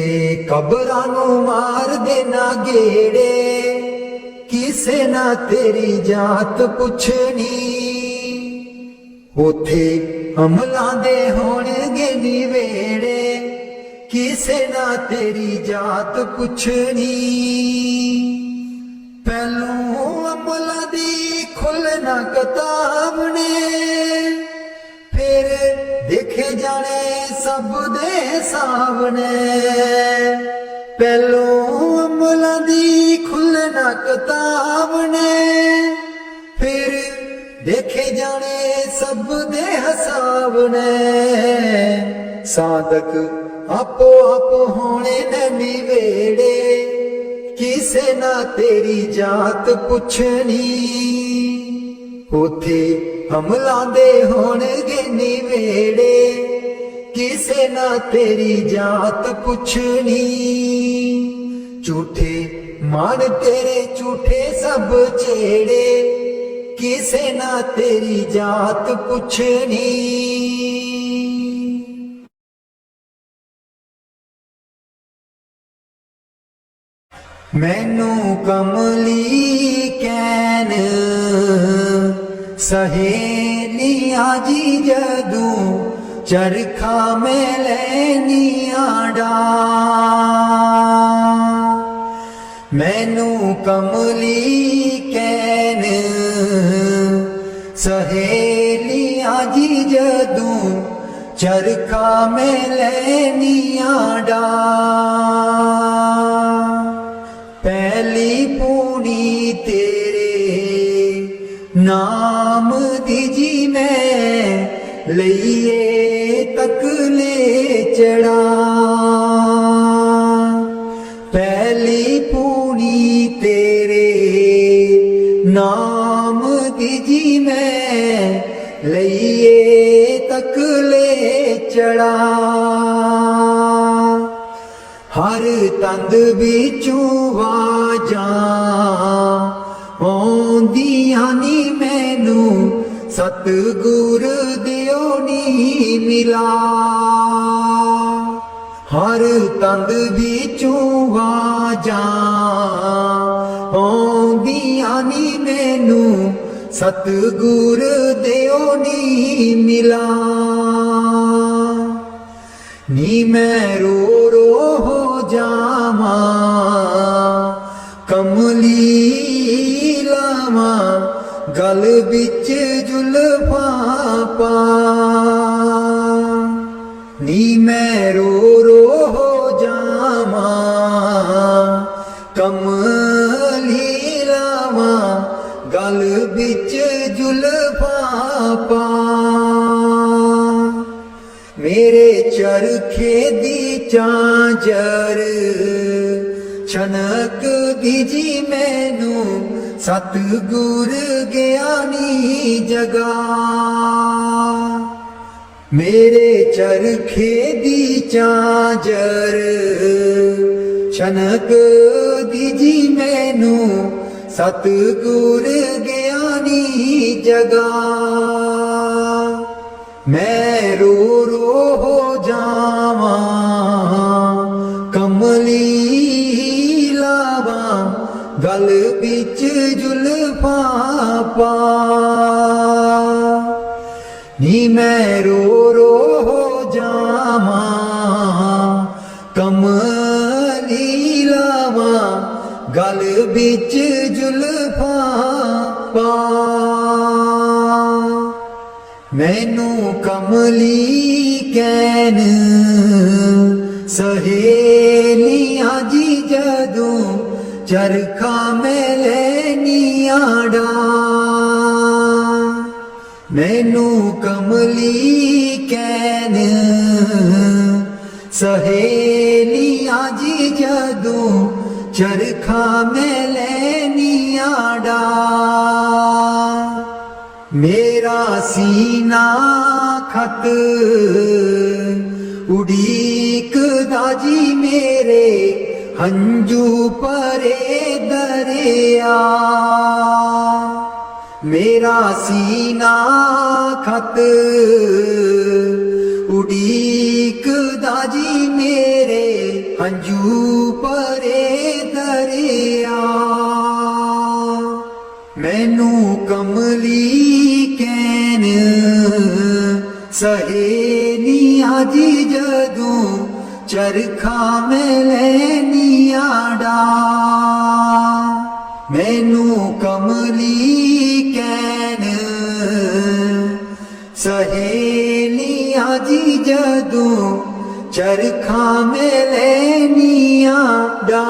ਕਬਰਾਂ ਨੂੰ ਮਾਰ ਦੇਣਾ ਗੇੜੇ, ਕਿਸੇ ਨਾ ਤੇਰੀ ਜਾਤ ਪੁੱਛਣੀ। ਉਥੇ ਅਮਲਾਂ ਦੇ ਹੋਣਗੇ ਨਿਵੇੜੇ, ਕਿਸੇ ਨਾ ਤੇਰੀ ਜਾਤ ਪੁੱਛਣੀ। ਪਹਿਲੋਂ ਅਮਲਾਂ ਦੀ ਖੁੱਲ੍ਹਣਾ ਕਿਤਾਬ ਨੇ, ਫਿਰ ਦੇਖੇ ਜਾਣੇ ਸਭ ਦੇ ਹਿਸਾਬ ਨੇ। ਪਹਿਲੋਂ ਅਮਲਾਂ ਦੀ ਖੁੱਲ੍ਹਣਾ ਕਿਤਾਬ ਨੇ, ਫਿਰ ਦੇਖੇ ਜਾਣੇ ਸਭ ਦੇ ਹਿਸਾਬ ਨੇ। ਸਾਦਕ ਆਪੋ ਆਪ ਹੋਣੇ ਨੇ ਨਿਵੇੜੇ, ਕਿਸੇ ਨਾ ਤੇਰੀ ਜਾਤ ਪੁੱਛਣੀ। ਉਥੇ ਅਮਲਾਂ ਦੇ ਹੋਣਗੇ ਨਿਵੇੜੇ, ਕਿਸੇ ਨਾ ਤੇਰੀ ਜਾਤ ਪੁੱਛਣੀ। ਝੂਠੇ ਮਨ ਤੇਰੇ ਝੂਠੇ ਸਭ ਛੇੜੇ, ਕਿਸੇ ਨਾ ਤੇਰੀ ਜਾਤ ਪੁੱਛਣੀ। ਮੈਨੂੰ ਕਮਲੀ ਕਹਿਣ ਸਹੇਲੀਆਂ ਜੀ, ਜਦੋਂ ਚਰਖਾ ਮੈਂ ਲੈਨੀਆਂ ਡਾ। ਮੈਨੂੰ ਕਮਲੀ ਕਹਿਣ ਸਹੇਲੀਆਂ ਜੀ, ਜਦੋਂ ਚਰਖਾ ਮੈਂ ਲੈਨੀਆਂ ਡਾ। ਪਹਿਲੀ ਪੂਣੀ ਤੇਰੇ ਨਾਮ ਦੀ ਜੀ ਮੈਂ ਲਈਏ ਤਕਲੇ ਚੜਾ। ਪਹਿਲੀ ਪੂਣੀ ਤੇਰੇ ਨਾਮ ਦੀ ਜੀ ਮੈਂ ਲਈਏ ਤਕਲੇ ਚੜਾ। ਹਰ ਤੰਦ ਵਿੱਚੋਂ ਵਾਜਾਂ ਆਉਂਦੀਆਂ ਨੀ ਮੈਨੂੰ, ਸਤਿਗੁਰ ਦਿਓ ਨੀ ਮਿਲਾ। ਹਰ ਤੰਦ ਵਿੱਚੋਂ ਵਾਜਾਂ ਆਉਂਦੀਆਂ ਨੀ ਮੈਨੂੰ, ਸਤਿਗੁਰ ਦਿਓ ਨੀ ਮਿਲਾ। ਨੀ ਮੈਂ ਰੋ ਰੋ ਹੋ ਜਾਵਾਂ, ਕਮਲੀ ਲਾਵਾਂ ਗਲ ਵਿੱਚ ਜ਼ੁਲਫਾਂ ਪਾ। ਨੀ ਮੈਂ ਰੋ ਰੋ ਹੋ ਜਾਵਾਂ, ਕਮਲੀ ਲਾਵਾਂ ਗਲ ਵਿੱਚ ਜ਼ੁਲਫਾਂ ਪਾ। ਮੇਰੇ ਚਰਖੇ ਦੀ ਚਾਂਜਰ ਛਨਕ ਦੀ ਜੀ ਮੈਨੂੰ, ਸਤਿਗੁਰ ਗਿਆਨੀ ਜਗਾ। ਮੇਰੇ ਚਰਖੇ ਦੀ ਚਾਂਜਰ ਛਨਕ ਦੀ ਜੀ ਮੈਨੂੰ, ਸਤਿਗੁਰ ਗਿਆਨੀ अपनी जगह। मैं रो रो हो जावा कमली लावा गल बिच जुल्फा पा। नी मैं रो रो हो जावा कमली लावा गल बिच जुल्फा पा। मैनू कमली कैन सहेलियां जी जदों चरखा मैं लैनिया डा। मैनू कमली कैन सहेलियां जी जदों चरखा मैं लैनिया डा। मेरा सीना खत उड़ीकदा जी मेरे हंजू परे दरिया। मेरा सीना खत उड़ीकदा जी मेरे हंजू परे दरिया। मैनू कमली कैन सहेलियां जी जदों चरखा मैं लैनिया डा। मैनू कमली कैन सहेलियां जी जदों चरखा मैं लैनिया डा।